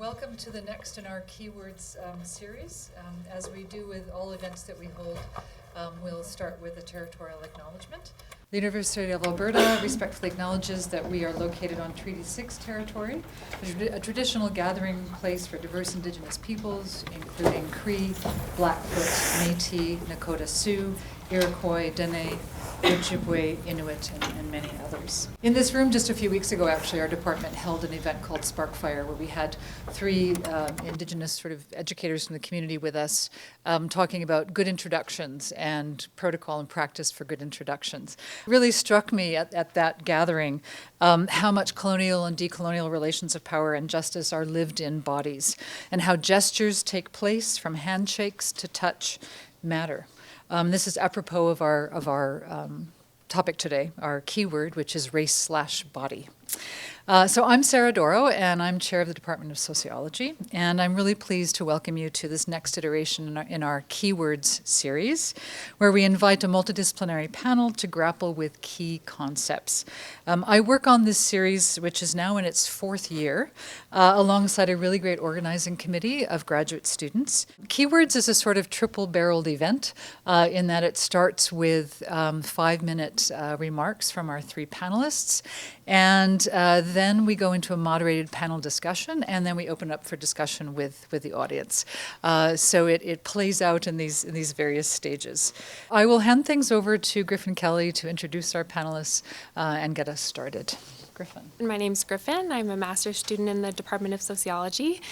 Welcome to the next in our Keywords series. As we do with all events that we hold, we'll start with a territorial acknowledgement. The University of Alberta respectfully acknowledges that we are located on Treaty 6 territory, a traditional gathering place for diverse Indigenous peoples, including Cree, Blackfoot, Métis, Nakota Sioux, Iroquois, Dene, Ojibwe, Inuit, and many others. In this room just a few weeks ago, actually, our department held an event called Sparkfire, where we had three Indigenous sort of educators from the community with us talking about good introductions and protocol and practice for good introductions. It really struck me at that gathering how much colonial and decolonial relations of power and justice are lived in bodies, and how gestures take place from handshakes to touch matter. This is apropos of our topic today, our keyword, which is race/body. So I'm Sarah Doro, and I'm chair of the Department of Sociology, and I'm really pleased to welcome you to this next iteration in our Keywords series, where we invite a multidisciplinary panel to grapple with key concepts. I work on this series, which is now in its fourth year, alongside a really great organizing committee of graduate students. Keywords is a sort of triple-barreled event in that it starts with 5-minute remarks from our three panelists, and then we go into a moderated panel discussion, and then we open up for discussion with the audience. So it plays out in these various stages. I will hand things over to Griffin Kelly to introduce our panelists and get us started. Griffin. My name's Griffin. I'm a master's student in the Department of Sociology.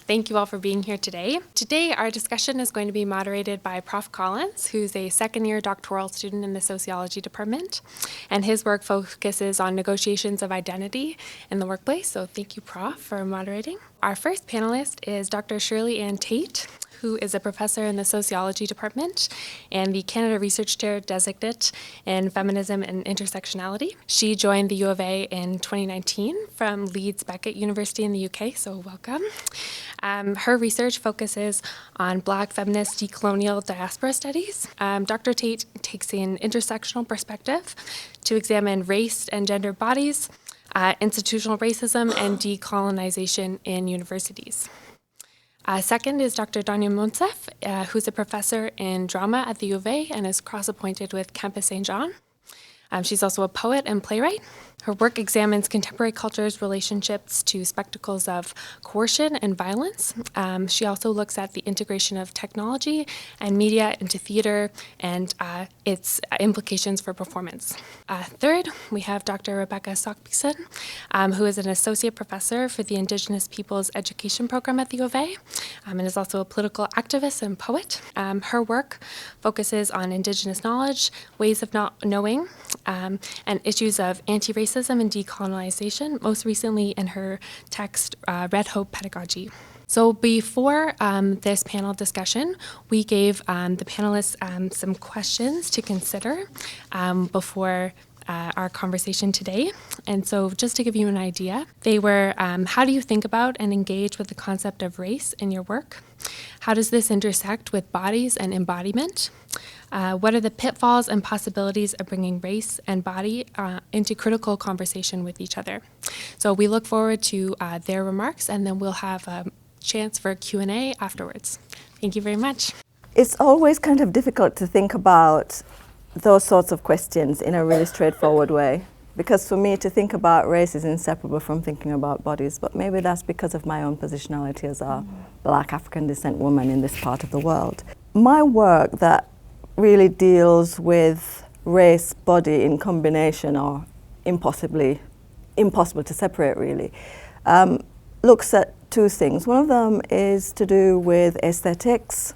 Thank you all for being here today. Today, our discussion is going to be moderated by Prof. Collins, who's a second-year doctoral student in the Sociology Department, and his work focuses on negotiations of identity in the workplace. So thank you, Prof, for moderating. Our first panelist is Dr. Shirley Ann Tate, who is a professor in the Sociology Department and the Canada Research Chair Designate in Feminism and Intersectionality. She joined the U of A in 2019 from Leeds Beckett University in the UK, so welcome. Her research focuses on Black feminist decolonial diaspora studies. Dr. Tate takes an intersectional perspective to examine race and gender bodies, institutional racism, and decolonization in universities. Second is Dr. Danya Monsef, who's a professor in drama at the U of A and is cross-appointed with Campus St. John. She's also a poet and playwright. Her work examines contemporary culture's relationships to spectacles of coercion and violence. She also looks at the integration of technology and media into theater and its implications for performance. Third, we have Dr. Rebecca Sockbeeson, who is an associate professor for the Indigenous Peoples Education Program at the U of A, and is also a political activist and poet. Her work focuses on Indigenous knowledge, ways of not knowing, and issues of anti-racism and decolonization, most recently in her text, Red Hope Pedagogy. So before this panel discussion, we gave the panelists some questions to consider before our conversation today. And so just to give you an idea, they were, how do you think about and engage with the concept of race in your work? How does this intersect with bodies and embodiment? What are the pitfalls and possibilities of bringing race and body into critical conversation with each other? So we look forward to their remarks, and then we'll have a chance for a Q&A afterwards. Thank you very much. It's always kind of difficult to think about those sorts of questions in a really straightforward way, because for me to think about race is inseparable from thinking about bodies, but maybe that's because of my own positionality as a Black African descent woman in this part of the world. My work that really deals with race, body in combination, or impossible to separate really, looks at two things. One of them is to do with aesthetics.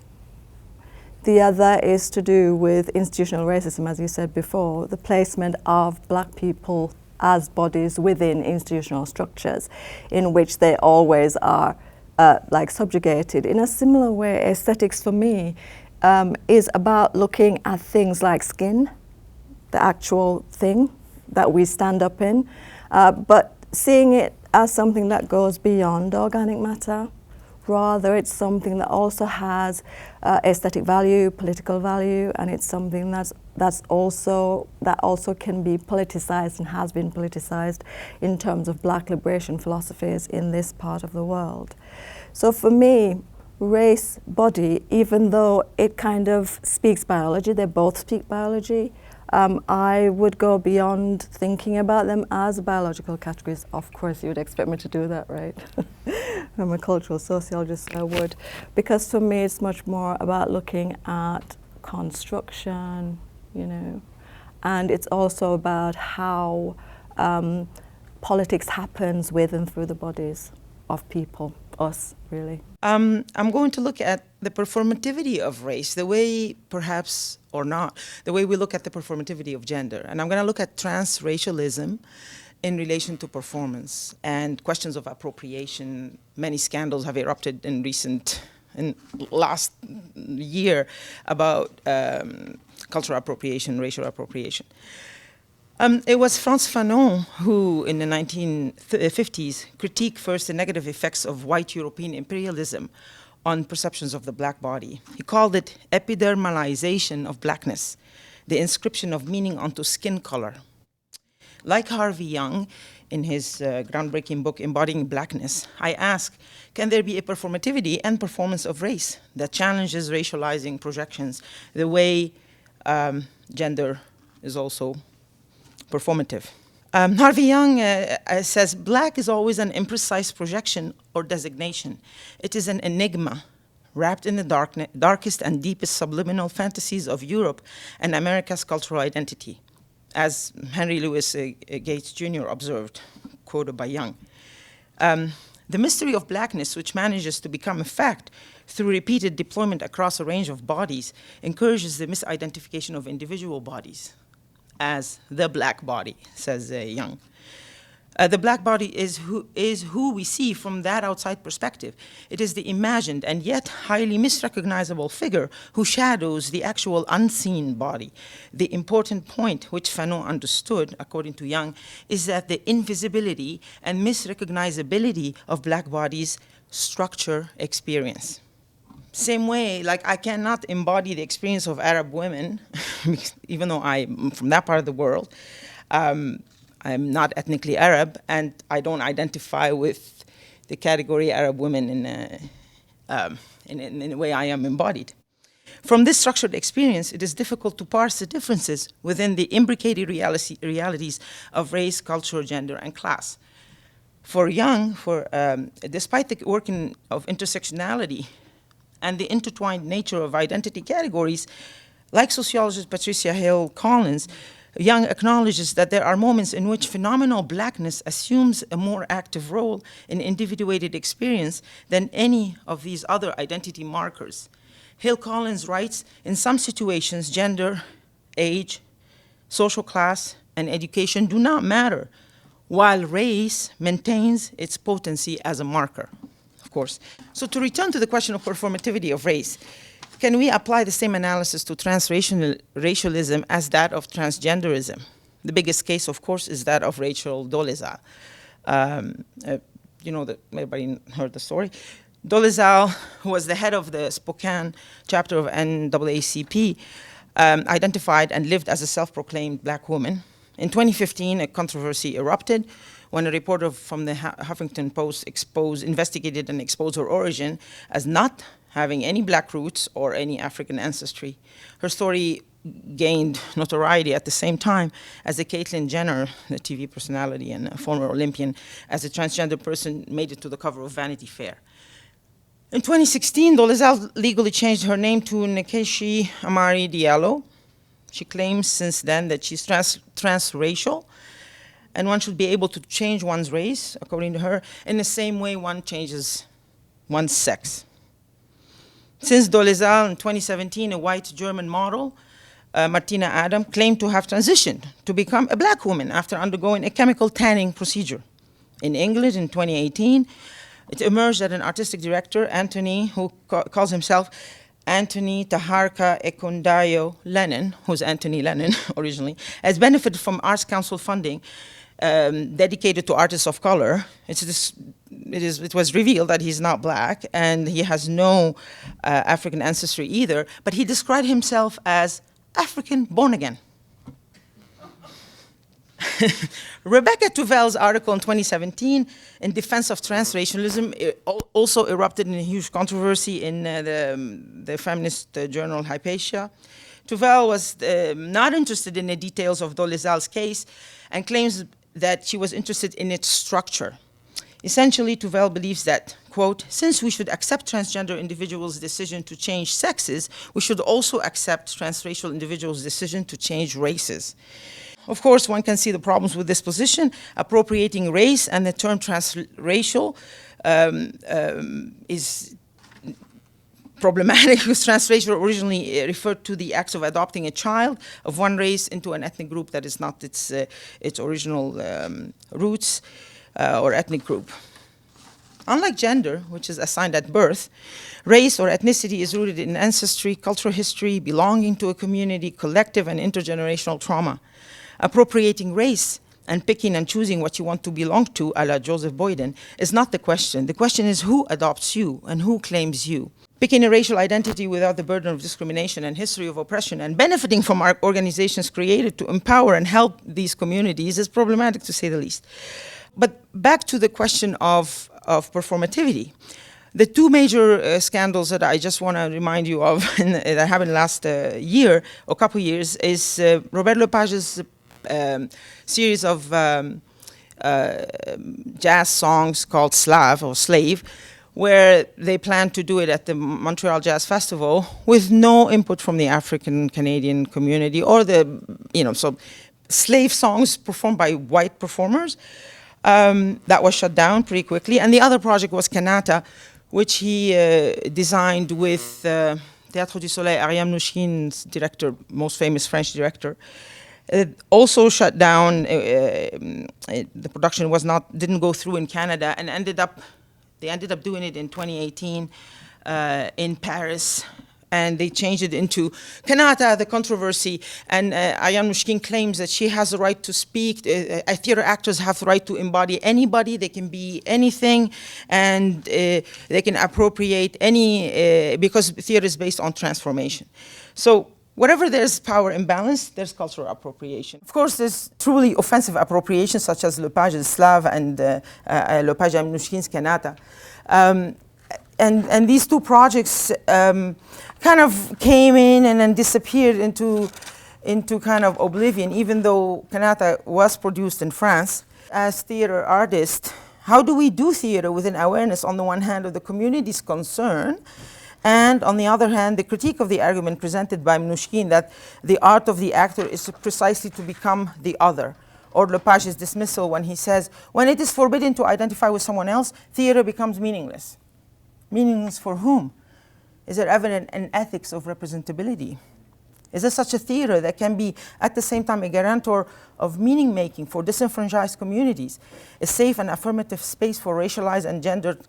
The other is to do with institutional racism, as you said before, the placement of Black people as bodies within institutional structures in which they always are subjugated. In a similar way, aesthetics for me is about looking at things like skin, the actual thing that we stand up in, but seeing it as something that goes beyond organic matter. rather it's something that also has aesthetic value, political value, and it's something that also can be politicized and has been politicized in terms of black liberation philosophies in this part of the world. So for me, race, body, even though it kind of speaks biology, they both speak biology, I would go beyond thinking about them as biological categories. Of course, you would expect me to do that, right? I'm a cultural sociologist, I would. Because for me, it's much more about looking at construction, you know, and it's also about how politics happens with and through the bodies of people, us, really. I'm going to look at the performativity of race, the way, perhaps, or not, the way we look at the performativity of gender. And I'm going to look at transracialism in relation to performance and questions of appropriation. Many scandals have erupted in last year about cultural appropriation, racial appropriation. It was Frantz Fanon who, in the 1950s, critiqued first the negative effects of white European imperialism on perceptions of the black body. He called it epidermalization of blackness, the inscription of meaning onto skin color. Like Harvey Young, in his groundbreaking book, Embodying Blackness, I ask, can there be a performativity and performance of race that challenges racializing projections the way gender is also performative? Harvey Young says, black is always an imprecise projection or designation. It is an enigma wrapped in the darkest and deepest subliminal fantasies of Europe and America's cultural identity, as Henry Louis Gates Jr. observed, quoted by Young. The mystery of blackness, which manages to become a fact through repeated deployment across a range of bodies, encourages the misidentification of individual bodies as the black body, says Young. The black body is who we see from that outside perspective. It is the imagined and yet highly misrecognizable figure who shadows the actual unseen body. The important point, which Fanon understood, according to Young, is that the invisibility and misrecognizability of black bodies structure experience. Same way, like I cannot embody the experience of Arab women, even though I'm from that part of the world. I'm not ethnically Arab, and I don't identify with the category Arab women in the way I am embodied. From this structured experience, it is difficult to parse the differences within the imbricated realities of race, culture, gender, and class. For Young, despite the working of intersectionality and the intertwined nature of identity categories, like sociologist Patricia Hill Collins, Young acknowledges that there are moments in which phenomenal blackness assumes a more active role in individuated experience than any of these other identity markers. Hill Collins writes, in some situations, gender, age, social class, and education do not matter, while race maintains its potency as a marker, of course. So to return to the question of performativity of race, can we apply the same analysis to transracialism as that of transgenderism? The biggest case, of course, is that of Rachel Dolezal. You know that everybody heard the story. Dolezal, who was the head of the Spokane chapter of NAACP, identified and lived as a self-proclaimed black woman. In 2015, a controversy erupted when a reporter from the Huffington Post investigated and exposed her origin as not having any black roots or any African ancestry. Her story gained notoriety at the same time as the Caitlyn Jenner, the TV personality and a former Olympian, as a transgender person made it to the cover of Vanity Fair. In 2016, Dolezal legally changed her name to Nkechi Amari Diallo. She claims since then that she's transracial, and one should be able to change one's race, according to her, in the same way one changes one's sex. Since Dolezal in 2017, a white German model, Martina Adam, claimed to have transitioned to become a black woman after undergoing a chemical tanning procedure. In England in 2018, it emerged that an artistic director, Anthony, who calls himself Anthony Taharka Ekundayo Lennon, who's Anthony Lennon originally, has benefited from Arts Council funding dedicated to artists of color. It was revealed that he's not black, and he has no African ancestry either, but he described himself as African born again. Rebecca Tuvel's article in 2017 in defense of transracialism also erupted in a huge controversy in the feminist journal Hypatia. Tuvel was not interested in the details of Dolezal's case and claims that she was interested in its structure. Essentially, Tuvel believes that, quote, since we should accept transgender individuals' decision to change sexes, we should also accept transracial individuals' decision to change races. Of course, one can see the problems with this position. Appropriating race and the term transracial is problematic, because transracial originally referred to the act of adopting a child of one race into an ethnic group that is not its original roots or ethnic group. Unlike gender, which is assigned at birth, race or ethnicity is rooted in ancestry, cultural history, belonging to a community, collective and intergenerational trauma. Appropriating race and picking and choosing what you want to belong to, a la Joseph Boyden, is not the question. The question is who adopts you and who claims you. Picking a racial identity without the burden of discrimination and history of oppression and benefiting from our organizations created to empower and help these communities is problematic, to say the least. But back to the question of performativity. The two major scandals that I just want to remind you of that happened last year, or couple years, is Robert Lepage's series of jazz songs called Slav or Slave, where they plan to do it at the Montreal Jazz Festival with no input from the African Canadian community or so slave songs performed by white performers. That was shut down pretty quickly. And the other project was Kanata, which he designed with Théâtre du Soleil, Ariane Mnouchkine's director, most famous French director. Also shut down. The production didn't go through in Canada, and they ended up doing it in 2018 in Paris, and they changed it into Kanata, the controversy. And Ariane Mnouchkine claims that she has the right to speak. Theater actors have the right to embody anybody. They can be anything, and they can appropriate any, because theater is based on transformation. So wherever there's power imbalance, there's cultural appropriation. Of course, there's truly offensive appropriation, such as Lepage's Slav and Lepage and Mnouchkine's Kanata. And these two projects kind of came in and then disappeared into kind of oblivion, even though Kanata was produced in France. As theater artists, how do we do theater with an awareness, on the one hand, of the community's concern, and on the other hand, the critique of the argument presented by Mnouchkine that the art of the actor is precisely to become the other, or Lepage's dismissal when he says, when it is forbidden to identify with someone else, theater becomes meaningless. Meaningless for whom? Is there evident an ethics of representability? Is there such a theater that can be at the same time a guarantor of meaning making for disenfranchised communities, a safe and affirmative space for racialized and gendered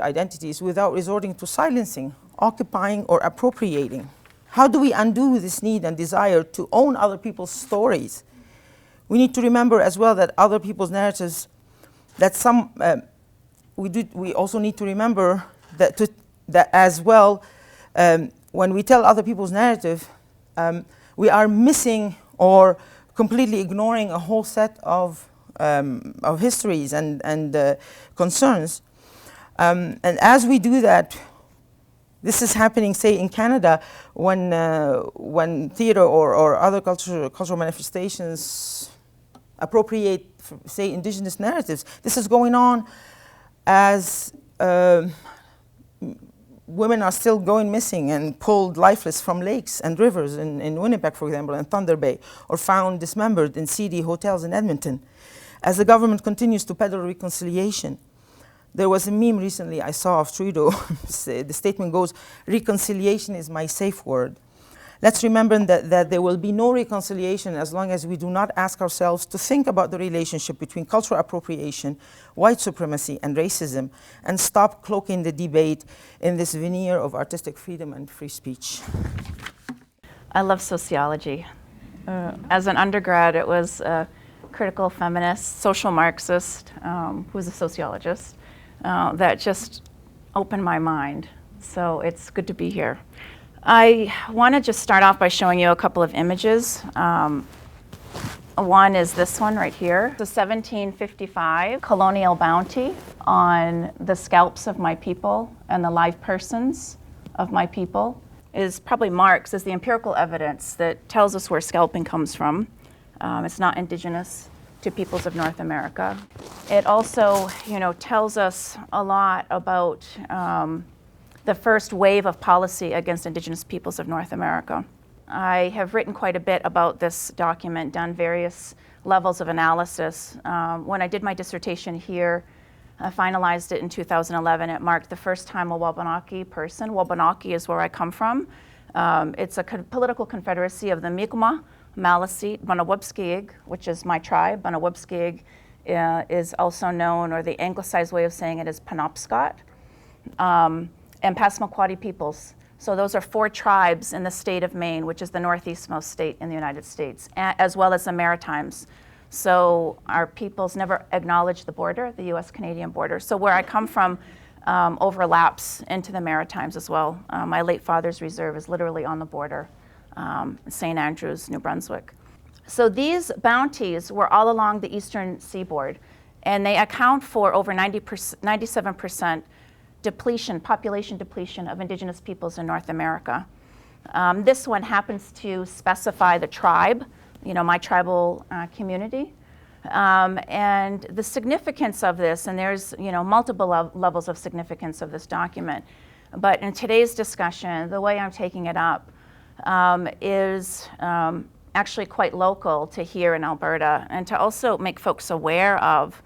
identities without resorting to silencing, occupying, or appropriating? How do we undo this need and desire to own other people's stories? We need to remember as well that other people's narratives, we also need to remember that as well, when we tell other people's narrative, we are missing or completely ignoring a whole set of histories and concerns. And as we do that, this is happening, say, in Canada, when theater or other cultural manifestations appropriate, say, indigenous narratives. This is going on as women are still going missing and pulled lifeless from lakes and rivers in Winnipeg, for example, and Thunder Bay, or found dismembered in seedy hotels in Edmonton. As the government continues to peddle reconciliation, there was a meme recently I saw of Trudeau. The statement goes, "Reconciliation is my safe word." Let's remember that there will be no reconciliation as long as we do not ask ourselves to think about the relationship between cultural appropriation, white supremacy, and racism, and stop cloaking the debate in this veneer of artistic freedom and free speech. I love sociology. As an undergrad, it was critical feminist, social Marxist, who's a sociologist, that just opened my mind. So it's good to be here. I want to just start off by showing you a couple of images. One is this one right here. The 1755 colonial bounty on the scalps of my people and the live persons of my people is probably marks as the empirical evidence that tells us where scalping comes from. It's not indigenous to peoples of North America. It also, tells us a lot about the first wave of policy against indigenous peoples of North America. I have written quite a bit about this document, done various levels of analysis. When I did my dissertation here, I finalized it in 2011. It marked the first time a Wabanaki person. Wabanaki is where I come from. It's a political confederacy of the Mi'kmaq, Maliseet, Bunawabskeag, which is my tribe. Bunawabskeag is also known, or the anglicized way of saying it is Penobscot, and Passamaquoddy peoples. So those are 4 tribes in the state of Maine, which is the northeastmost state in the United States, as well as the Maritimes. So our peoples never acknowledged the border, the US-Canadian border. So where I come from overlaps into the Maritimes as well. My late father's reserve is literally on the border, St. Andrews, New Brunswick. So these bounties were all along the eastern seaboard, and they account for over 97% population depletion of indigenous peoples in North America. This one happens to specify the tribe, my tribal community. And the significance of this, and there's multiple levels of significance of this document, but in today's discussion, the way I'm taking it up is actually quite local to here in Alberta, and to also make folks aware of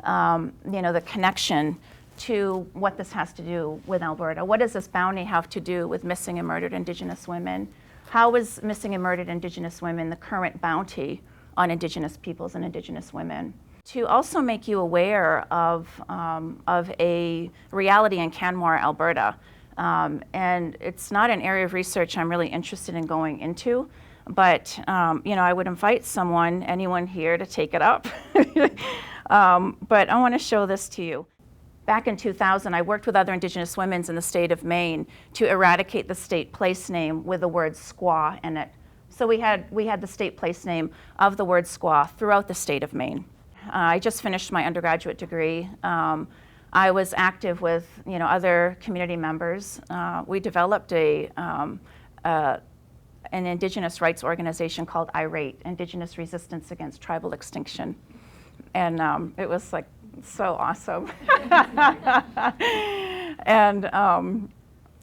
the connection to what this has to do with Alberta. What does this bounty have to do with missing and murdered Indigenous women? How is missing and murdered Indigenous women the current bounty on Indigenous peoples and Indigenous women? To also make you aware of a reality in Canmore, Alberta. And it's not an area of research I'm really interested in going into, but I would invite anyone here to take it up. But I want to show this to you. Back in 2000, I worked with other Indigenous women in the state of Maine to eradicate the state place name with the word squaw in it. So we had the state place name of the word squaw throughout the state of Maine. I just finished my undergraduate degree. I was active with other community members. We developed an Indigenous rights organization called IRATE, Indigenous Resistance Against Tribal Extinction. And it was like so awesome. And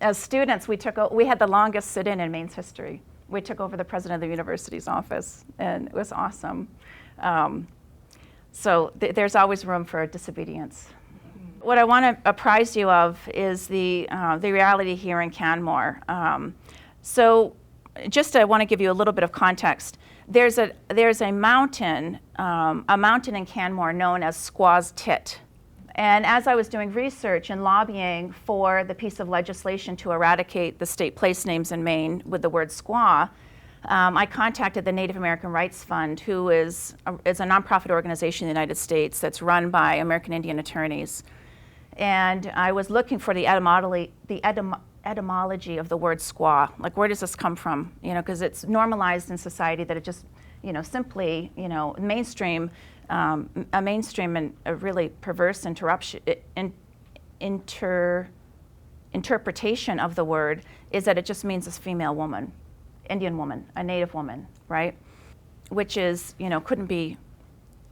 as students, we had the longest sit-in Maine's history. We took over the president of the university's office, and it was awesome. So there's always room for disobedience. What I want to apprise you of is the reality here in Canmore. So just I want to give you a little bit of context. There's a mountain in Canmore known as Squaw's Tit. And as I was doing research and lobbying for the piece of legislation to eradicate the state place names in Maine with the word squaw, I contacted the Native American Rights Fund, who is a nonprofit organization in the United States that's run by American Indian attorneys. And I was looking for the etymology of the word squaw. Like, where does this come from? Because it's normalized in society that it just, simply, mainstream, a mainstream and a really perverse interpretation of the word is that it just means this female woman, Indian woman, a Native woman, right? Which is, couldn't be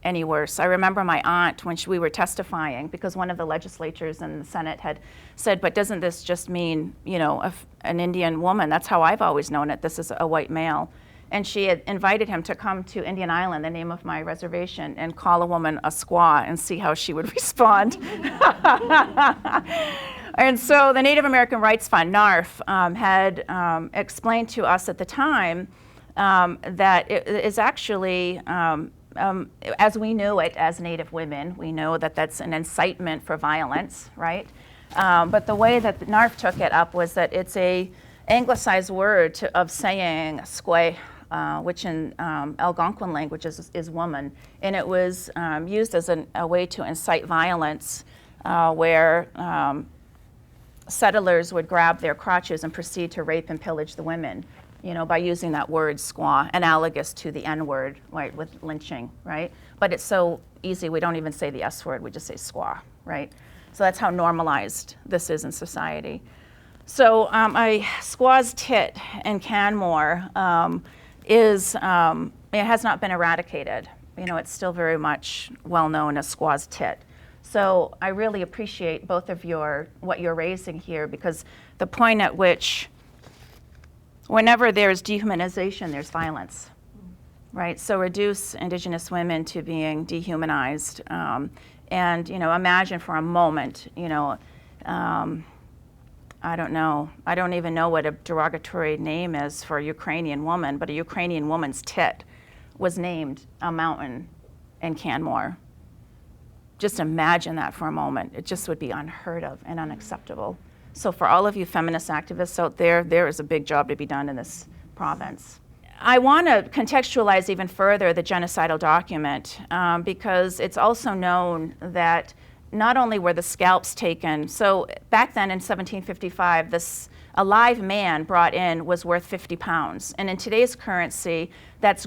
any worse. I remember my aunt when we were testifying, because one of the legislators in the Senate had said, but doesn't this just mean, an Indian woman? That's how I've always known it. This is a white male. And she had invited him to come to Indian Island, the name of my reservation, and call a woman a squaw and see how she would respond. And so the Native American Rights Fund, NARF, had explained to us at the time that it is actually, as we knew it as Native women, we know that that's an incitement for violence, right? But the way that NARF took it up was that it's a anglicized word of saying squaw, which in Algonquin language is woman. And it was used as a way to incite violence where settlers would grab their crotches and proceed to rape and pillage the women, by using that word squaw, analogous to the N-word, right, with lynching, right? But it's so easy, we don't even say the S word, we just say squaw, right? So that's how normalized this is in society. So a squaw's tit in Canmore it has not been eradicated. It's still very much well known as squaw's tit. So I really appreciate both of what you're raising here, because the point at which whenever there's dehumanization, there's violence, right? So reduce Indigenous women to being dehumanized, and imagine for a moment, I don't know. I don't even know what a derogatory name is for a Ukrainian woman, but a Ukrainian woman's tit was named a mountain in Canmore. Just imagine that for a moment. It just would be unheard of and unacceptable. So for all of you feminist activists out there, there is a big job to be done in this province. I want to contextualize even further the genocidal document because it's also known that not only were the scalps taken, so back then in 1755, a live man brought in was worth 50 pounds. And in today's currency, that's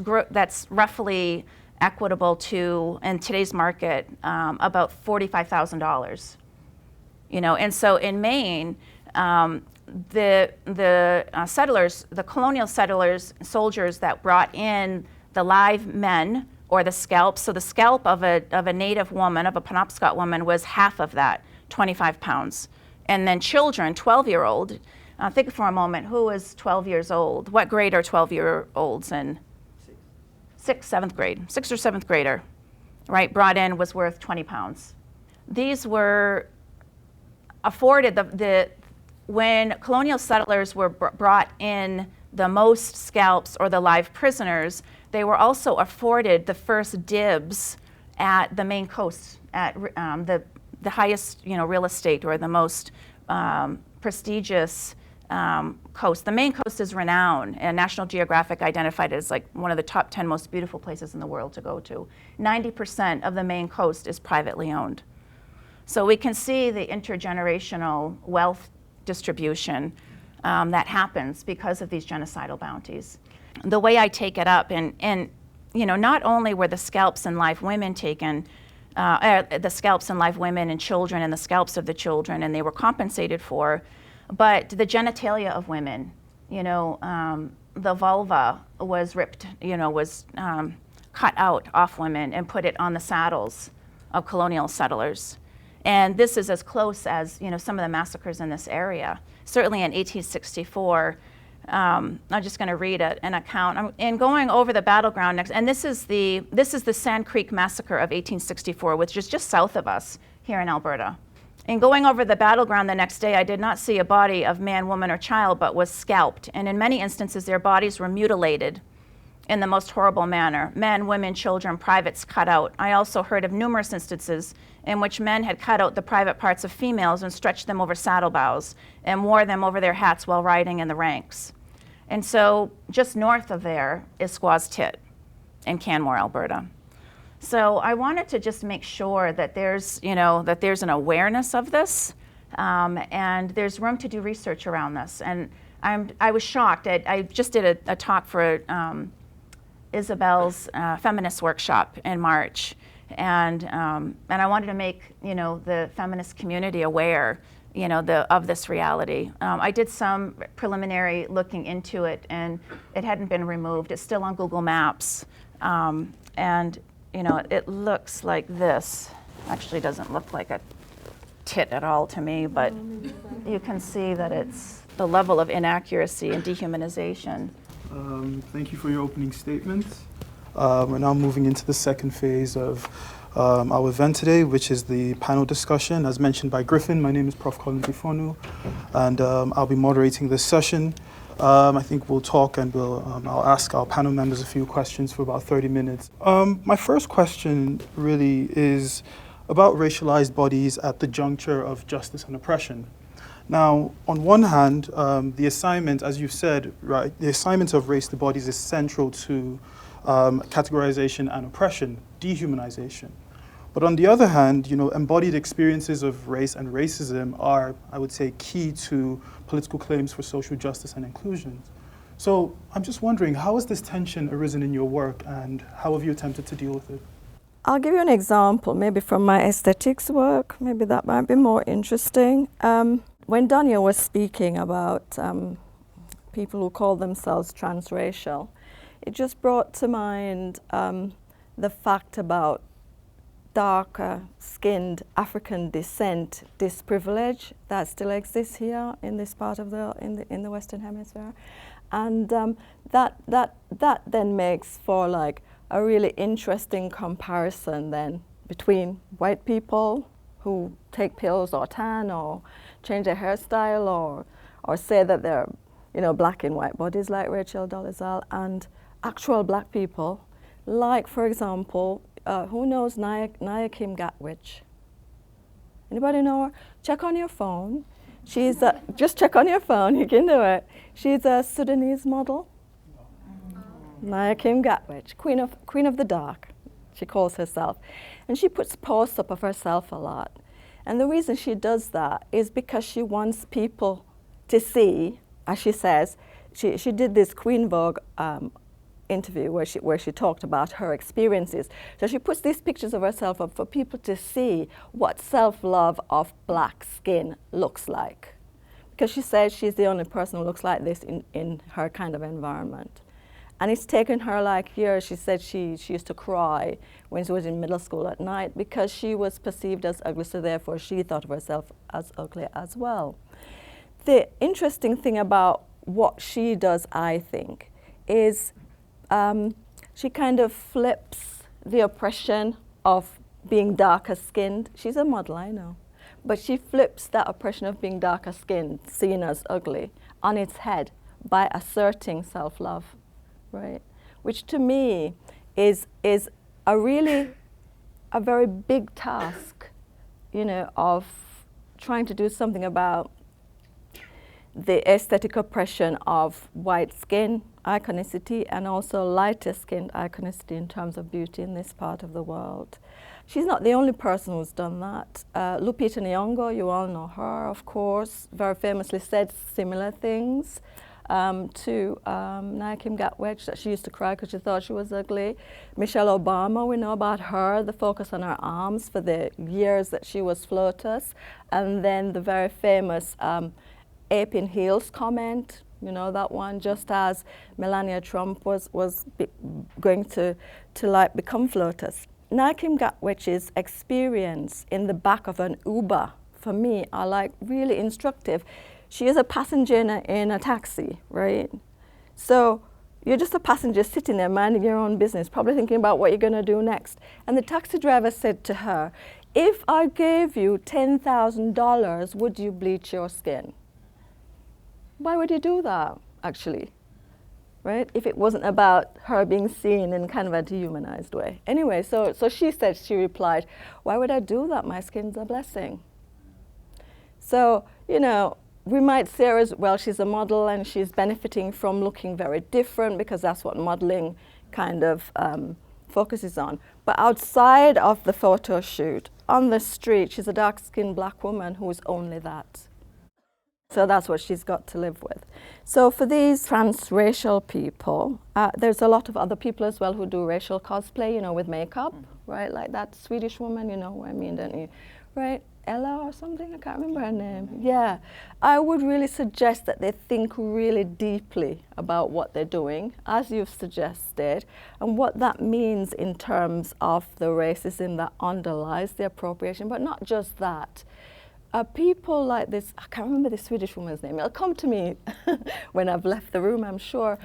roughly equitable to, in today's market, about $45,000. And so in Maine, the settlers, the colonial settlers, soldiers that brought in the live men or the scalp, so the scalp of a native woman, of a Penobscot woman, was half of that, 25 pounds. And then children, 12-year-old, think for a moment, who is 12 years old? What grade are 12-year-olds in? Sixth, seventh grade, 6th or 7th grader, right, brought in was worth 20 pounds. These were afforded, when colonial settlers were brought in the most scalps or the live prisoners, they were also afforded the first dibs at the Maine coast, at the highest real estate or the most prestigious coast. The Maine coast is renowned, and National Geographic identified it as like one of the top 10 most beautiful places in the world to go to. 90% of the Maine coast is privately owned. So we can see the intergenerational wealth distribution that happens because of these genocidal bounties. The way I take it up, and not only were the scalps and live women taken, the scalps and live women and children and the scalps of the children, and they were compensated for, but the genitalia of women, the vulva was ripped, was cut out off women and put it on the saddles of colonial settlers. And this is as close as, some of the massacres in this area. Certainly in 1864, I'm just going to read an account. In going over the battleground next, and this is the Sand Creek Massacre of 1864, which is just south of us here in Alberta. In going over the battleground the next day, I did not see a body of man, woman, or child, but was scalped. And in many instances, their bodies were mutilated in the most horrible manner. Men, women, children, privates cut out. I also heard of numerous instances in which men had cut out the private parts of females and stretched them over saddlebows and wore them over their hats while riding in the ranks. And so just north of there is Squaw's Tit in Canmore, Alberta. So I wanted to just make sure that there's an awareness of this, and there's room to do research around this. And I was shocked. I just did a talk for Isabel's feminist workshop in March, and I wanted to make the feminist community aware of this reality. I did some preliminary looking into it, and it hadn't been removed. It's still on Google Maps, and it looks like this. Actually, doesn't look like a tit at all to me, but you can see that it's the level of inaccuracy and dehumanization. Thank you for your opening statement. We're now moving into the second phase of our event today, which is the panel discussion. As mentioned by Griffin, my name is Prof. Colin Bifonu, and I'll be moderating this session. I think we'll talk and I'll ask our panel members a few questions for about 30 minutes. My first question really is about racialized bodies at the juncture of justice and oppression. Now, on one hand, the assignment, as you said, right, the assignment of race to bodies is central to categorization and oppression, dehumanization. But on the other hand, embodied experiences of race and racism are, I would say, key to political claims for social justice and inclusion. So I'm just wondering, how has this tension arisen in your work, and how have you attempted to deal with it? I'll give you an example, maybe from my aesthetics work. Maybe that might be more interesting. When Danya was speaking about people who call themselves transracial, it just brought to mind the fact about darker skinned African descent, this privilege that still exists here in this part of in the Western Hemisphere, and that then makes for like a really interesting comparison then between white people who take pills or tan or change their hairstyle or say that they're black in white bodies like Rachel Dolezal, and actual black people like, for example, who knows Naya Kim Gatwich? Anybody know her? Check on your phone. She's just check on your phone. You can do it. She's a Sudanese model. Naya Kim Gatwich, Queen of the Dark, she calls herself, and she puts posts up of herself a lot. And the reason she does that is because she wants people to see, as she says, she did this Queen Vogue interview where she talked about her experiences. So she puts these pictures of herself up for people to see what self-love of black skin looks like. Because she says she's the only person who looks like this in her kind of environment. And it's taken her like years. She said she used to cry when she was in middle school at night because she was perceived as ugly, so therefore she thought of herself as ugly as well. The interesting thing about what she does, I think, is she kind of flips the oppression of being darker skinned. She's a model, I know. But she flips that oppression of being darker skinned, seen as ugly, on its head by asserting self-love, right? Which to me is a very big task, of trying to do something about the aesthetic oppression of white skin iconicity and also lighter skinned iconicity in terms of beauty in this part of the world. She's not the only person who's done that. Lupita Nyong'o, you all know her, of course, very famously said similar things to Naya Kim Gatwich, that she used to cry because she thought she was ugly. Michelle Obama, we know about her, the focus on her arms for the years that she was FLOTUS, and then the very famous ape in heels comment, that one, just as Melania Trump was going to like become FLOTUS. Naya Kim Gatwich's experience in the back of an Uber, for me, are like really instructive. She is a passenger in a taxi, right? So you're just a passenger sitting there minding your own business, probably thinking about what you're going to do next. And the taxi driver said to her, "If I gave you $10,000, would you bleach your skin?" Why would you do that, actually? Right? If it wasn't about her being seen in kind of a dehumanized way. Anyway, so she replied, "Why would I do that? My skin's a blessing." So, we might say her as, well, she's a model and she's benefiting from looking very different because that's what modeling kind of focuses on. But outside of the photo shoot, on the street, she's a dark-skinned black woman who is only that. So that's what she's got to live with. So for these transracial people, there's a lot of other people as well who do racial cosplay, with makeup, right? Like that Swedish woman, who I mean, don't you? Right? Ella or something? I can't remember her name. Yeah. I would really suggest that they think really deeply about what they're doing, as you've suggested, and what that means in terms of the racism that underlies the appropriation, but not just that. People like this, I can't remember the Swedish woman's name, it'll come to me when I've left the room, I'm sure,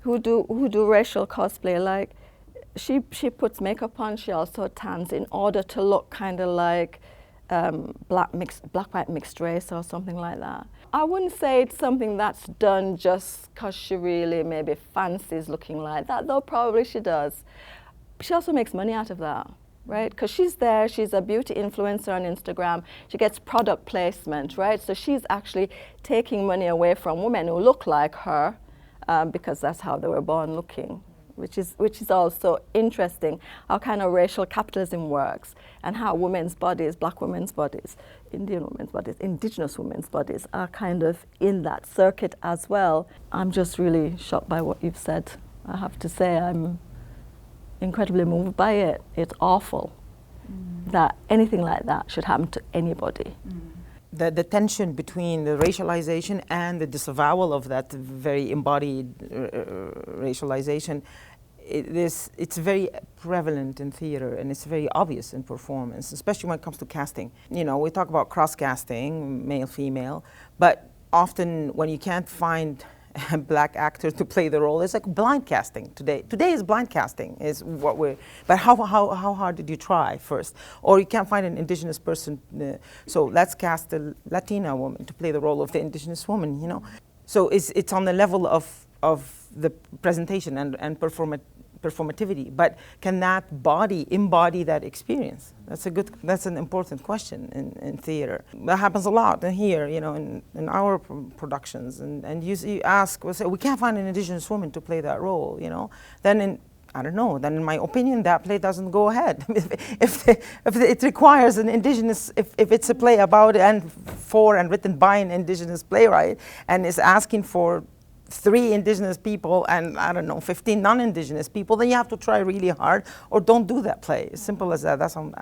who do racial cosplay. Like, she puts makeup on, she also tans in order to look kind of like black-white mixed race or something like that. I wouldn't say it's something that's done just because she really maybe fancies looking like that, though probably she does. She also makes money out of that. right? Because she's there, she's a beauty influencer on Instagram, she gets product placement, right? So she's actually taking money away from women who look like her because that's how they were born looking, which is also interesting how kind of racial capitalism works and how women's bodies, black women's bodies, Indian women's bodies, indigenous women's bodies are kind of in that circuit as well. I'm just really shocked by what you've said. I have to say I'm incredibly moved by it. It's awful that anything like that should happen to anybody. The tension between the racialization and the disavowal of that very embodied racialization, it's very prevalent in theater, and it's very obvious in performance, especially when it comes to casting. You know, we talk about cross-casting, male, female, but often when you can't find a black actor to play the role, it's like blind casting today. Today is blind casting, is what we're, but how hard did you try first? Or you can't find an indigenous person, so let's cast a Latina woman to play the role of the indigenous woman, you know? So it's on the level of the presentation and performativity, but can that body embody that experience? That's an important question in theater. That happens a lot here, you know, in our productions, and you ask, we can't find an indigenous woman to play that role, you know? Then I don't know, then in my opinion, that play doesn't go ahead. if it requires an indigenous, if it's a play about and for and written by an indigenous playwright, and is asking for 3 indigenous people and, I don't know, 15 non-indigenous people, then you have to try really hard or don't do that play. As simple as that. That's I'm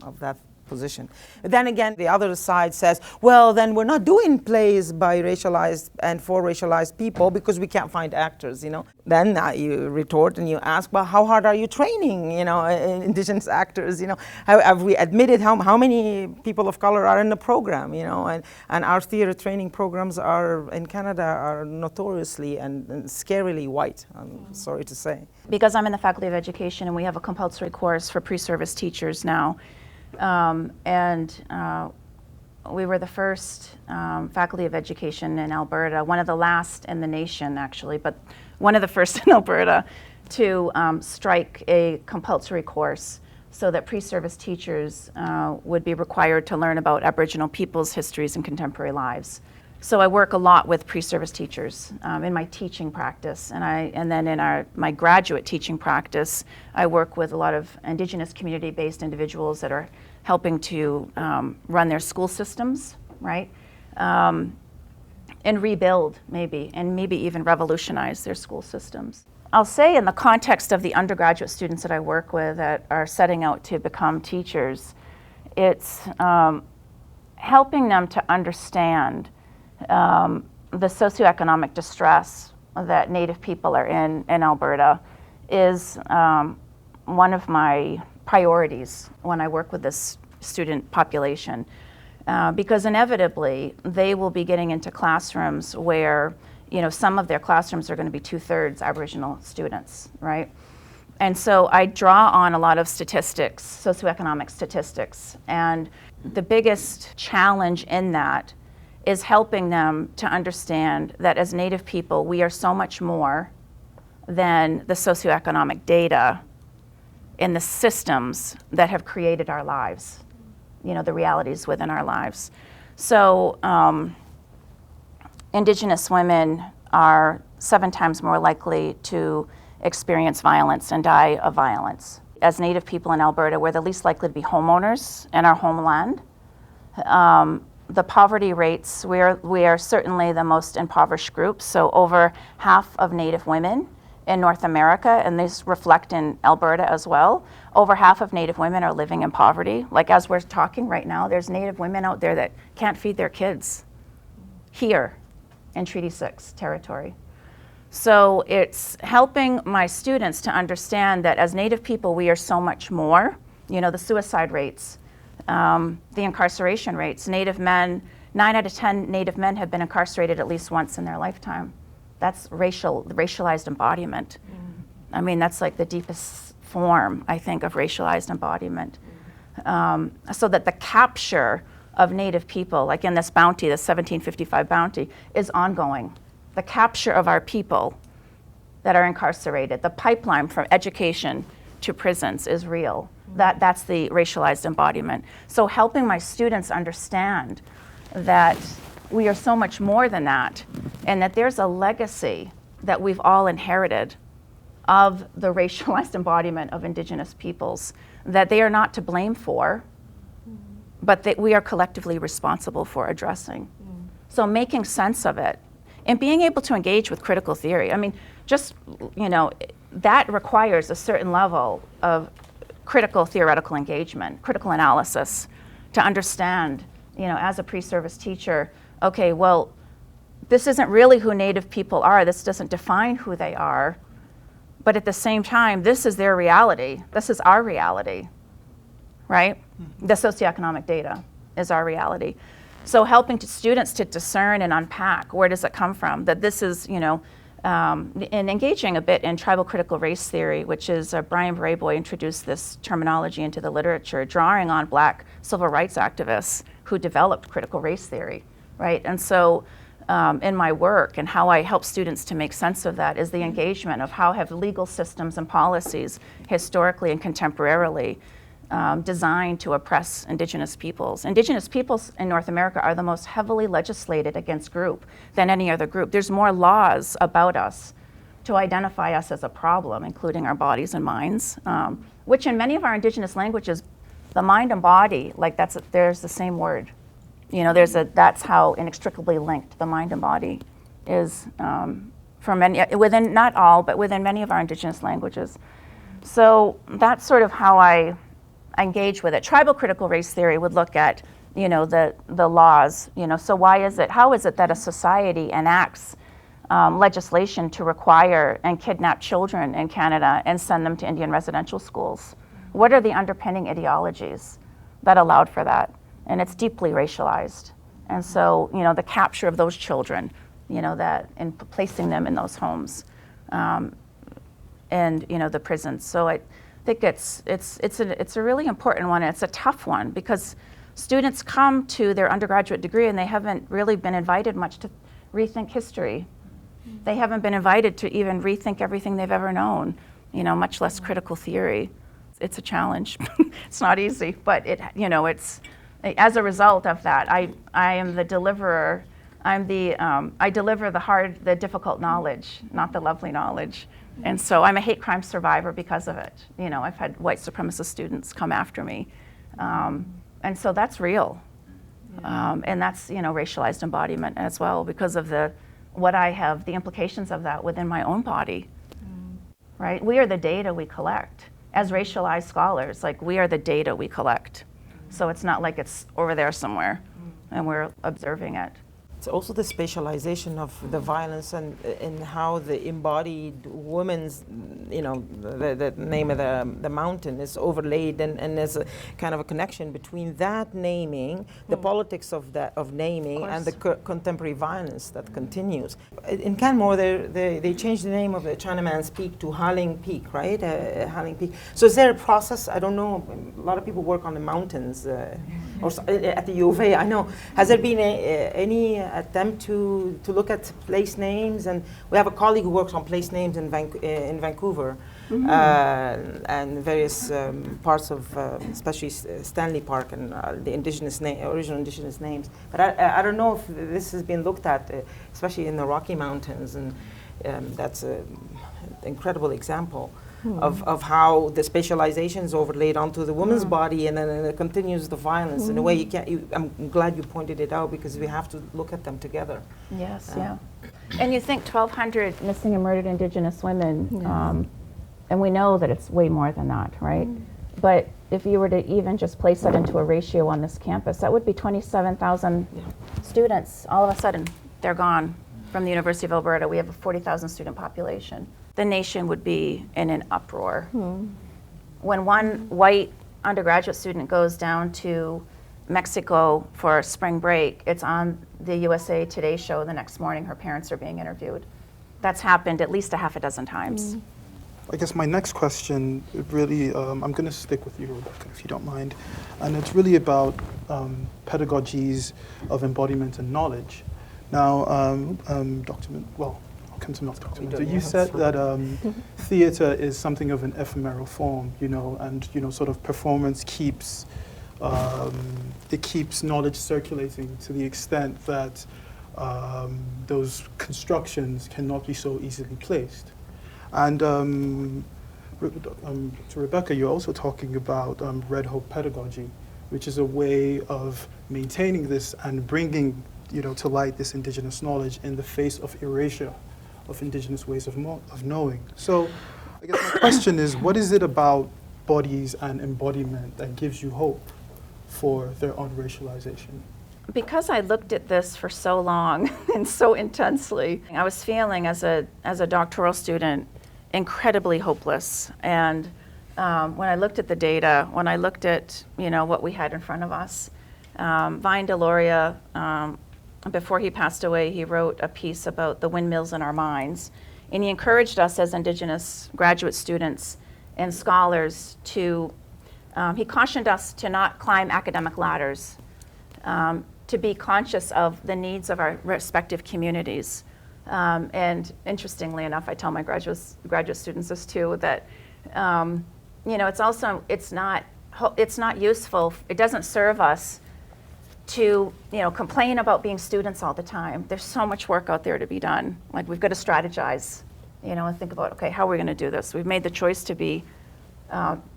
of that position. But then again, the other side says, well, then we're not doing plays by racialized and for racialized people because we can't find actors, you know. Then you retort and you ask, well, how hard are you training, you know, indigenous actors, you know? Have we admitted how many people of color are in the program, you know? And our theater training programs are, in Canada, are notoriously and scarily white, I'm sorry to say. Because I'm in the Faculty of Education and we have a compulsory course for pre-service teachers now. We were the first Faculty of Education in Alberta, one of the last in the nation actually, but one of the first in Alberta to strike a compulsory course so that pre-service teachers would be required to learn about Aboriginal peoples' histories and contemporary lives. So I work a lot with pre-service teachers in my teaching practice, and then in my graduate teaching practice, I work with a lot of Indigenous community-based individuals that are helping to run their school systems, right? And rebuild, maybe even revolutionize their school systems. I'll say in the context of the undergraduate students that I work with that are setting out to become teachers, it's helping them to understand the socioeconomic distress that Native people are in Alberta is one of my priorities when I work with this student population, because inevitably they will be getting into classrooms where, you know, some of their classrooms are going to be 2/3 Aboriginal students, right? And so I draw on a lot of statistics, socioeconomic statistics, and the biggest challenge in that is helping them to understand that as Native people, we are so much more than the socioeconomic data in the systems that have created our lives, you know, the realities within our lives. So Indigenous women are 7 times more likely to experience violence and die of violence. As Native people in Alberta, we're the least likely to be homeowners in our homeland. The poverty rates, we are certainly the most impoverished group, so over half of Native women in North America, and these reflect in Alberta as well, over half of Native women are living in poverty. Like as we're talking right now, there's Native women out there that can't feed their kids here in Treaty 6 territory. So it's helping my students to understand that as Native people, we are so much more. You know, the suicide rates, the incarceration rates, Native men, 9 out of 10 Native men have been incarcerated at least once in their lifetime. That's racialized embodiment. I mean, that's like the deepest form, I think, of racialized embodiment. So that the capture of Native people, like in this bounty, the 1755 bounty, is ongoing. The capture of our people that are incarcerated, the pipeline from education to prisons is real. That's the racialized embodiment. So helping my students understand that we are so much more than that, and that there's a legacy that we've all inherited of the racialized embodiment of Indigenous peoples that they are not to blame for, but that we are collectively responsible for addressing. So making sense of it and being able to engage with critical theory. I mean, just, that requires a certain level of critical theoretical engagement, critical analysis, to understand, as a pre-service teacher, okay, well, this isn't really who Native people are. This doesn't define who they are. But at the same time, this is their reality. This is our reality, right? The socioeconomic data is our reality. So helping students to discern and unpack, where does it come from? That this is, and engaging a bit in tribal critical race theory, which is Brian Brayboy introduced this terminology into the literature, drawing on Black civil rights activists who developed critical race theory, right? And so in my work and how I help students to make sense of that is the engagement of how have legal systems and policies historically and contemporarily designed to oppress Indigenous peoples. Indigenous peoples in North America are the most heavily legislated against group than any other group. There's more laws about us to identify us as a problem, including our bodies and minds, which in many of our Indigenous languages, the mind and body, there's the same word. That's how inextricably linked the mind and body is for many, within, not all, but within many of our Indigenous languages. So that's sort of how I engage with it. Tribal critical race theory would look at, the laws, so how is it that a society enacts legislation to require and kidnap children in Canada and send them to Indian residential schools? What are the underpinning ideologies that allowed for that? And it's deeply racialized. And so, the capture of those children, and placing them in those homes, and, the prisons. So I think it's a really important one, and it's a tough one, because students come to their undergraduate degree and they haven't really been invited much to rethink history. They haven't been invited to even rethink everything they've ever known, much less critical theory. It's a challenge. It's not easy, but it's, as a result of that, I am the deliverer. I deliver the difficult knowledge, not the lovely knowledge. And so I'm a hate crime survivor because of it. I've had white supremacist students come after me. And so that's real. And that's, racialized embodiment as well, because of the implications of that within my own body, right? We are the data we collect. As racialized scholars, we are the data we collect. So it's not like it's over there somewhere and we're observing it. It's also the spatialization of the violence and how the embodied woman's, the name of the mountain is overlaid, and there's a kind of a connection between that naming, the politics of naming, and the contemporary violence that continues. In Canmore, they changed the name of the Chinaman's Peak to Haling Peak, right? Haling Peak. So is there a process? I don't know. A lot of people work on the mountains, or at the U of A. I know. Has there been any attempt to look at place names? And we have a colleague who works on place names in Vancouver, and various parts of, especially Stanley Park and the original Indigenous names. But I don't know if this has been looked at, especially in the Rocky Mountains, and that's an incredible example of how the spatialization is overlaid onto the woman's body, and then it continues the violence in a way you can't. I'm glad you pointed it out, because we have to look at them together. Yes, yeah. And you think 1,200 missing and murdered Indigenous women, and we know that it's way more than that, right? But if you were to even just place that into a ratio on this campus, that would be 27,000 students. All of a sudden, they're gone from the University of Alberta. We have a 40,000 student population. The nation would be in an uproar. When one white undergraduate student goes down to Mexico for spring break, it's on the USA Today show the next morning. Her parents are being interviewed. That's happened at least a half a dozen times. I guess my next question, really, I'm going to stick with you, Rebecca, if you don't mind. And it's really about pedagogies of embodiment and knowledge. Now, come to Dr. Winter. You said that theater is something of an ephemeral form, and sort of performance keeps it keeps knowledge circulating to the extent that those constructions cannot be so easily placed. And to Rebecca, you're also talking about Red Hope pedagogy, which is a way of maintaining this and bringing to light this indigenous knowledge in the face of erasure of indigenous ways of knowing. So I guess my question is, what is it about bodies and embodiment that gives you hope for their unracialization? Because I looked at this for so long and so intensely, I was feeling as a doctoral student incredibly hopeless. And when I looked at the data, when I looked at what we had in front of us, Vine Deloria, before he passed away, he wrote a piece about the windmills in our minds, and he encouraged us as Indigenous graduate students and scholars to. He cautioned us to not climb academic ladders, to be conscious of the needs of our respective communities. And interestingly enough, I tell my graduate students this too, that it's not useful. It doesn't serve us to complain about being students all the time. There's so much work out there to be done. Like, we've got to strategize, and think about, okay, how are we going to do this? We've made the choice to be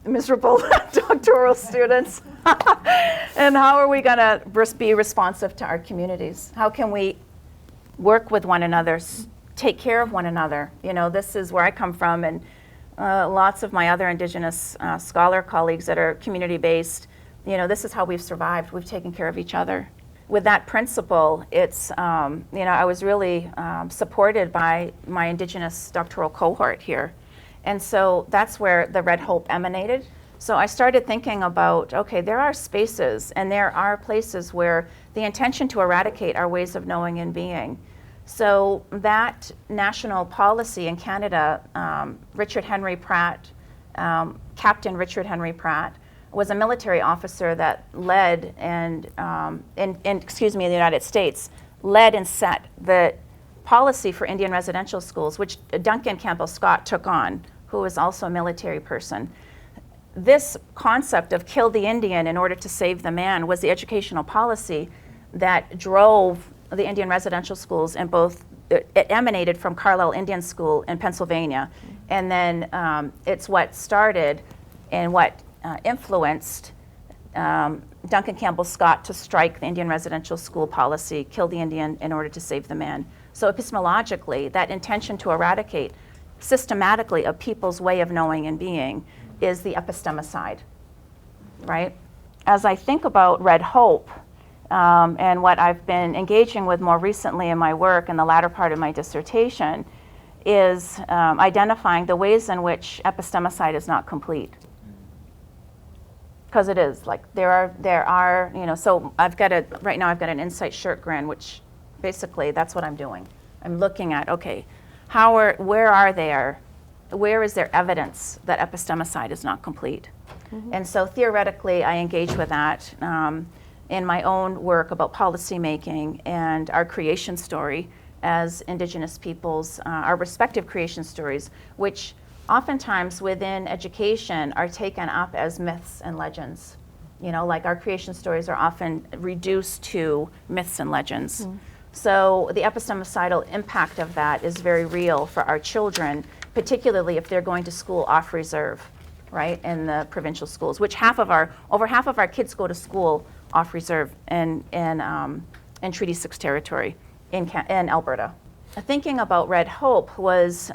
miserable doctoral students. And how are we going to be responsive to our communities? How can we work with one another, take care of one another? This is where I come from, and lots of my other Indigenous scholar colleagues that are community-based, this is how we've survived. We've taken care of each other. With that principle, it's, I was really supported by my Indigenous doctoral cohort here. And so that's where the Red Hope emanated. So I started thinking about, okay, there are spaces and there are places where the intention to eradicate our ways of knowing and being. So that national policy in Canada, Richard Henry Pratt, Captain Richard Henry Pratt, was a military officer that led in the United States, led and set the policy for Indian residential schools, which Duncan Campbell Scott took on, who was also a military person. This concept of kill the Indian in order to save the man was the educational policy that drove the Indian residential schools in both. It emanated from Carlisle Indian School in Pennsylvania, and then it's what started and what influenced Duncan Campbell Scott to strike the Indian residential school policy, kill the Indian in order to save the man. So epistemologically, that intention to eradicate systematically a people's way of knowing and being is the epistemicide, right? As I think about Red Hope and what I've been engaging with more recently in my work in the latter part of my dissertation is identifying the ways in which epistemicide is not complete. Because it is, like there are, so right now I've got an insight shirt grin, which basically that's what I'm doing. I'm looking at, okay, where is there evidence that epistemicide is not complete? Mm-hmm. And so theoretically, I engage with that in my own work about policymaking and our creation story as Indigenous peoples, our respective creation stories, which oftentimes within education are taken up as myths and legends. Like our creation stories are often reduced to myths and legends. Mm. So the epistemicidal impact of that is very real for our children, particularly if they're going to school off reserve, right, in the provincial schools, which over half of our kids go to school off reserve in Treaty 6 territory in Alberta. Thinking about Red Hope was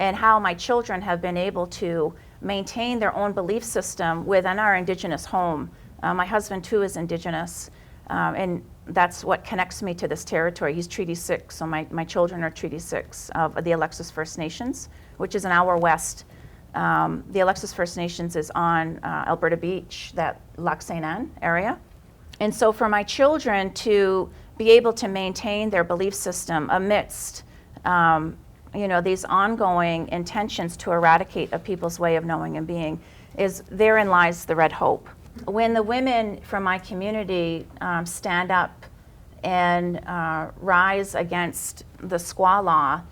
and how my children have been able to maintain their own belief system within our Indigenous home. My husband too is Indigenous, and that's what connects me to this territory. He's Treaty 6, so my children are Treaty 6 of the Alexis First Nations, which is an hour west. The Alexis First Nations is on Alberta Beach, that Lac Saint Anne area. And so for my children to be able to maintain their belief system amidst these ongoing intentions to eradicate a people's way of knowing and being, therein lies the Red Hope. When the women from my community stand up and rise against the Squaw law,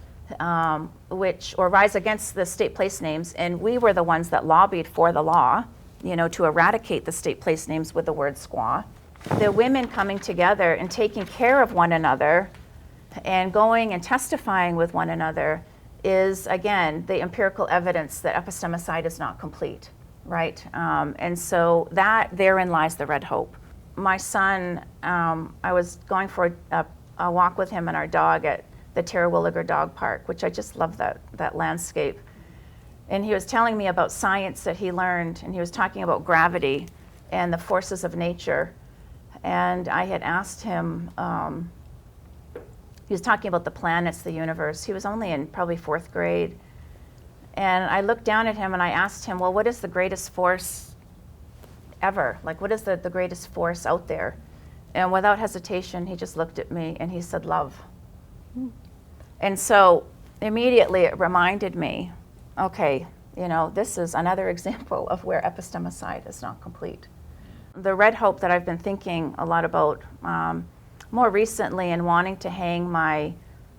or rise against the state place names, and we were the ones that lobbied for the law, to eradicate the state place names with the word Squaw. The women coming together and taking care of one another and going and testifying with one another is, again, the empirical evidence that epistemicide is not complete, right? And so therein lies the red hope. My son, I was going for a walk with him and our dog at the Terrawilliger Dog Park, which I just love that landscape. And he was telling me about science that he learned, and he was talking about gravity and the forces of nature. And I had asked him, he was talking about the planets, the universe. He was only in probably 4th grade. And I looked down at him and I asked him, well, what is the greatest force ever? Like, what is the greatest force out there? And without hesitation, he just looked at me and he said, love. And so immediately it reminded me, okay, this is another example of where epistemicide is not complete. The red hope that I've been thinking a lot about more recently and wanting to hang my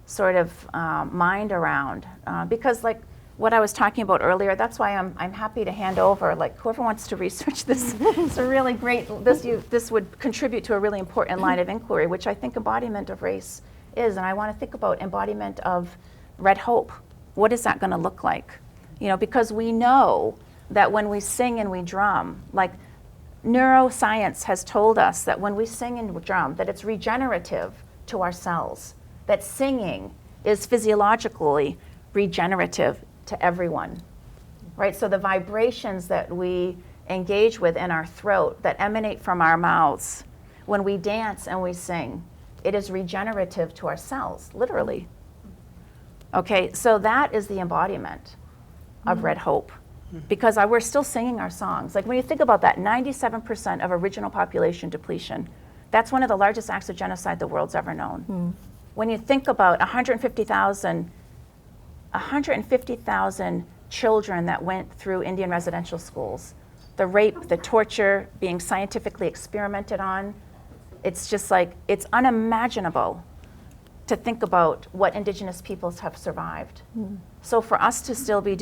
sort of mind around, because like what I was talking about earlier, that's why I'm happy to hand over, like whoever wants to research this, it's a really great, this would contribute to a really important line of inquiry, which I think embodiment of race is, and I want to think about embodiment of red hope. What is that going to look like? Because we know that when we sing and we drum, like neuroscience has told us that when we sing and drum, that it's regenerative to our cells, that singing is physiologically regenerative to everyone, right? So the vibrations that we engage with in our throat that emanate from our mouths, when we dance and we sing, it is regenerative to our cells, literally. Okay, so that is the embodiment of red hope, because we're still singing our songs. Like when you think about that, 97% of original population depletion, that's one of the largest acts of genocide the world's ever known. When you think about 150,000 children that went through Indian residential schools, the rape, the torture, being scientifically experimented on, it's just like, it's unimaginable to think about what Indigenous peoples have survived. So for us to still be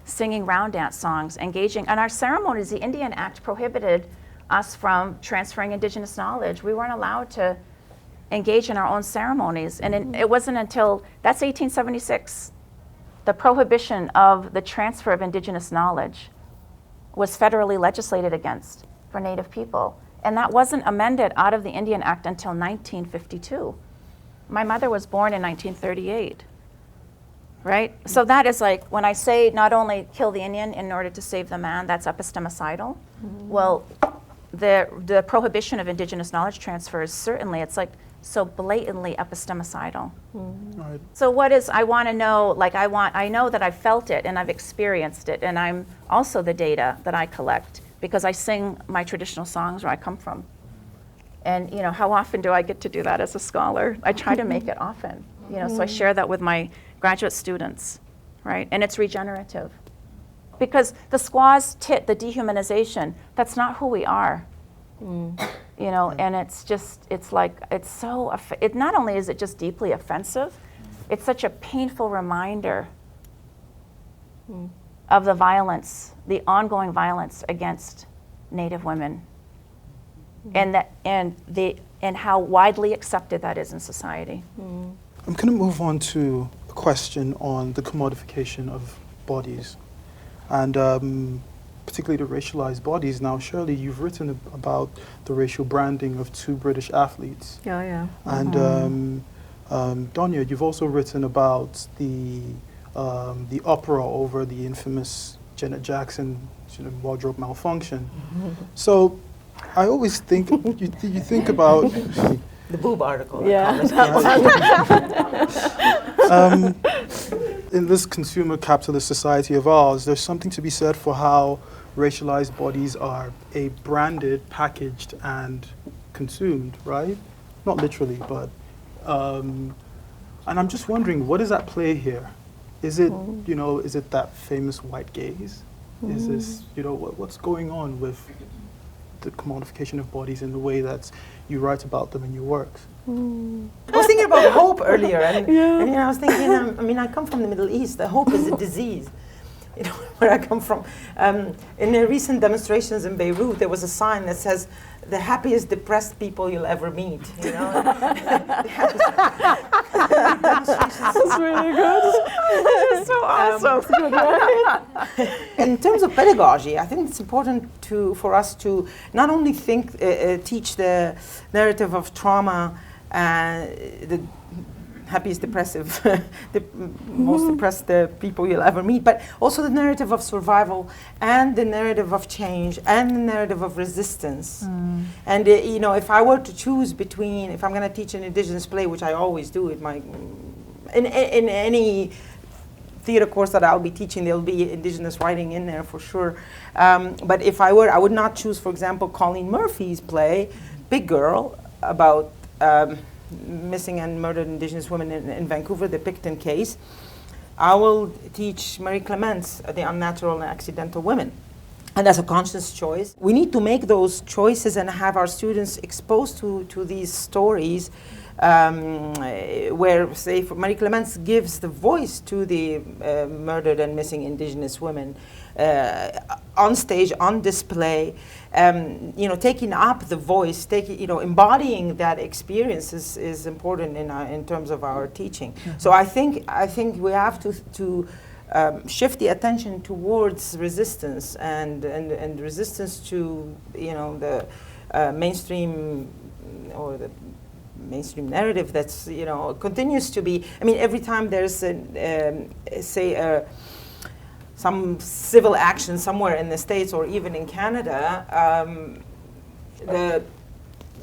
singing round dance songs, engaging, and our ceremonies, the Indian Act prohibited us from transferring Indigenous knowledge. We weren't allowed to engage in our own ceremonies. And it wasn't until, that's 1876, the prohibition of the transfer of Indigenous knowledge was federally legislated against for Native people. And that wasn't amended out of the Indian Act until 1952. My mother was born in 1938, right? So that is like, when I say not only kill the Indian in order to save the man, that's epistemicidal. Well, the prohibition of Indigenous knowledge transfers, certainly, it's like so blatantly epistemicidal. Right. So I want to know, like I know that I've felt it and I've experienced it, and I'm also the data that I collect because I sing my traditional songs where I come from. And how often do I get to do that as a scholar? I try to make it often, so I share that with my graduate students, right? And it's regenerative. Because the squaw's tit, the dehumanization, that's not who we are. And it's like, not only is it just deeply offensive, it's such a painful reminder of the violence, the ongoing violence against Native women. And how widely accepted that is in society. I'm going to move on to a question on the commodification of bodies, and particularly the racialized bodies. Now, Shirley, you've written about the racial branding of 2 British athletes. Yeah. And Donya, you've also written about the uproar over the infamous Janet Jackson wardrobe malfunction. So I always think, you think about... The boob article. Yeah. In this consumer capitalist society of ours, there's something to be said for how racialized bodies are branded, packaged, and consumed, right? Not literally, but... and I'm just wondering, what is at play here? Is it, is it that famous white gaze? Is this, what's going on with the commodification of bodies in the way that you write about them in your works. I was thinking about hope earlier, and I was thinking, I mean, I come from the Middle East. The hope is a disease. You know, where I come from. In the recent demonstrations in Beirut, there was a sign that says, "The happiest depressed people you'll ever meet." You know, That's really good. It's so awesome. in terms of pedagogy, I think it's important for us to not only teach the narrative of trauma, the happiest depressive, the most depressed people you'll ever meet, but also the narrative of survival and the narrative of change and the narrative of resistance. And you know, if I were to choose between, if I'm going to teach an indigenous play, which I always do in any theater course that I'll be teaching, there'll be indigenous writing in there for sure. But if I would not choose, for example, Colleen Murphy's play, Big Girl, about missing and murdered indigenous women in Vancouver, the Picton case. I will teach Marie Clement's The Unnatural and Accidental Women. And that's a conscious choice. We need to make those choices and have our students exposed to these stories where, say, Marie Clement's gives the voice to the murdered and missing indigenous women on stage, on display. You know, taking up the voice, embodying that experience is important in terms of our teaching. So I think we have to shift the attention towards resistance and resistance to, you know, the mainstream or the mainstream narrative that's, you know, continues to be. I mean, every time there's some civil action somewhere in the States or even in Canada,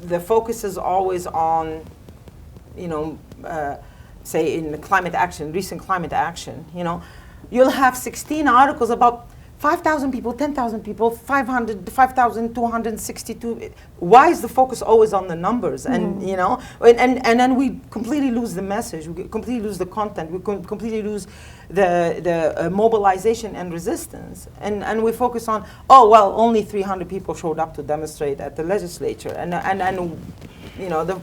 the focus is always on, you know, say in the climate action, recent climate action, you know, you'll have 16 articles about 5,000 people, 10,000 people, 5,262. Why is the focus always on the numbers? And you know, and then we completely lose the message. We completely lose the content. We completely lose the mobilization and resistance. And we focus on, oh well, only 300 people showed up to demonstrate at the legislature. And you know, the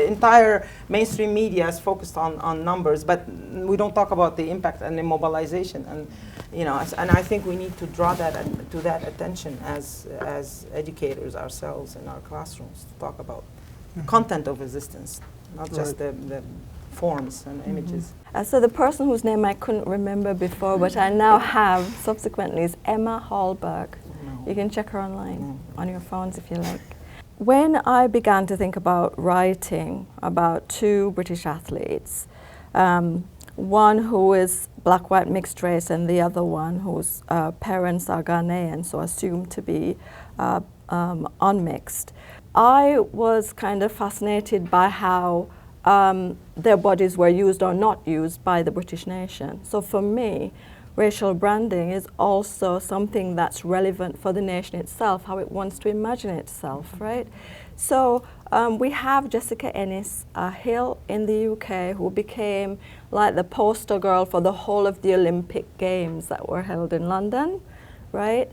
entire mainstream media is focused on numbers, but we don't talk about the impact and the mobilization. And you know, and I think we need to draw that attention as educators ourselves in our classrooms to talk about content of resistance, not just the forms and images. So the person whose name I couldn't remember before, but I now have subsequently, is Emma Hallberg. You can check her online on your phones if you like. When I began to think about writing about two British athletes, one who is black-white mixed race and the other one whose parents are Ghanaian, so assumed to be unmixed, I was kind of fascinated by how their bodies were used or not used by the British nation. So for me, racial branding is also something that's relevant for the nation itself, how it wants to imagine itself, right? So we have Jessica Ennis-Hill in the UK, who became like the poster girl for the whole of the Olympic Games that were held in London, right?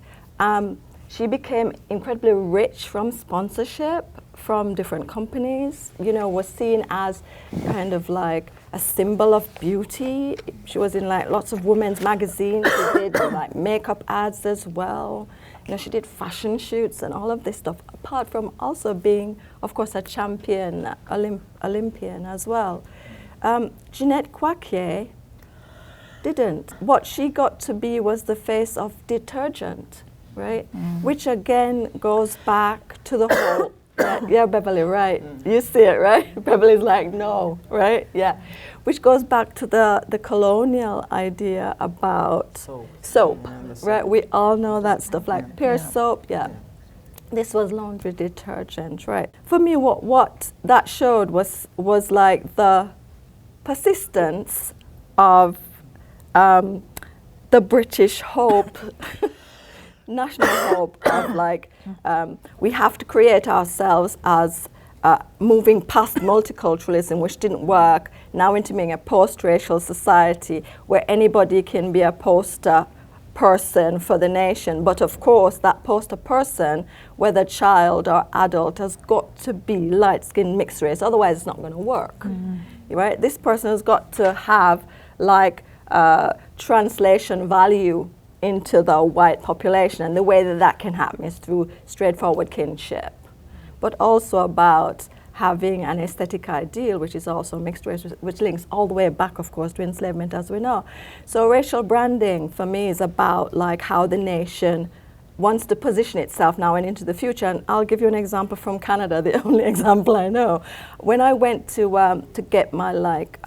She became incredibly rich from sponsorship from different companies, you know, was seen as kind of like a symbol of beauty. She was in like lots of women's magazines. She did like makeup ads as well. You know, she did fashion shoots and all of this stuff, apart from also being, of course, a champion Olympian as well. Jeanette Quaquier didn't. What she got to be was the face of detergent, right? Which again goes back to the whole, yeah, Beverly, right? You see it, right? Beverly's like, no, right? Yeah. Which goes back to the colonial idea about soap, right? We all know that stuff, like Pierce soap, yeah. This was laundry detergent, right? For me, what that showed was like the persistence of the British hope, national hope of like, we have to create ourselves as moving past multiculturalism, which didn't work, now into being a post-racial society where anybody can be a poster person for the nation. But of course, that poster person, whether child or adult, has got to be light-skinned mixed race. Otherwise, it's not going to work. Right? This person has got to have like translation value into the white population, and the way that that can happen is through straightforward kinship, but also about having an aesthetic ideal, which is also mixed race, which links all the way back, of course, to enslavement, as we know. So racial branding, for me, is about like how the nation wants to position itself now and into the future. And I'll give you an example from Canada, the only example I know. When I went to get my like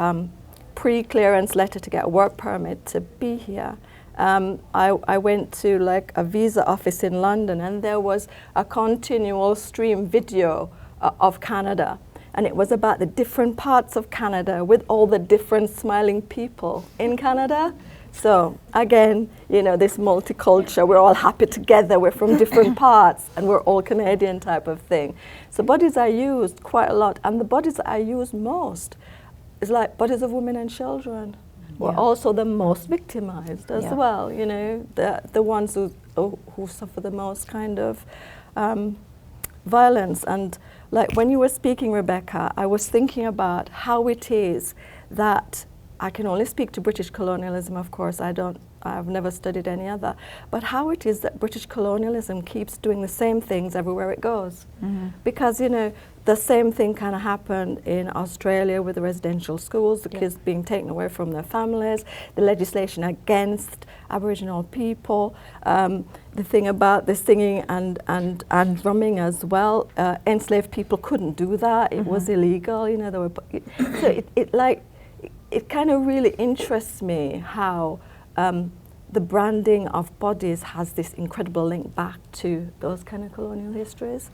pre-clearance letter to get a work permit to be here, I went to like a visa office in London, and there was a continual stream video of Canada, and it was about the different parts of Canada with all the different smiling people in Canada. So again, you know, this multicultural, we're all happy together, we're from different parts, and we're all Canadian type of thing. So bodies are used quite a lot, and the bodies that I use most is like bodies of women and children. We're also the most victimized as well, you know, the ones who suffer the most kind of violence. And like when you were speaking, Rebecca, I was thinking about how it is that I can only speak to British colonialism, of course, I've never studied any other, but how it is that British colonialism keeps doing the same things everywhere it goes. Because, you know, the same thing kind of happened in Australia with the residential schools, the kids being taken away from their families, the legislation against Aboriginal people, the thing about the singing and drumming as well. Enslaved people couldn't do that, it was illegal, you know. So it kind of really interests me how the branding of bodies has this incredible link back to those kind of colonial histories.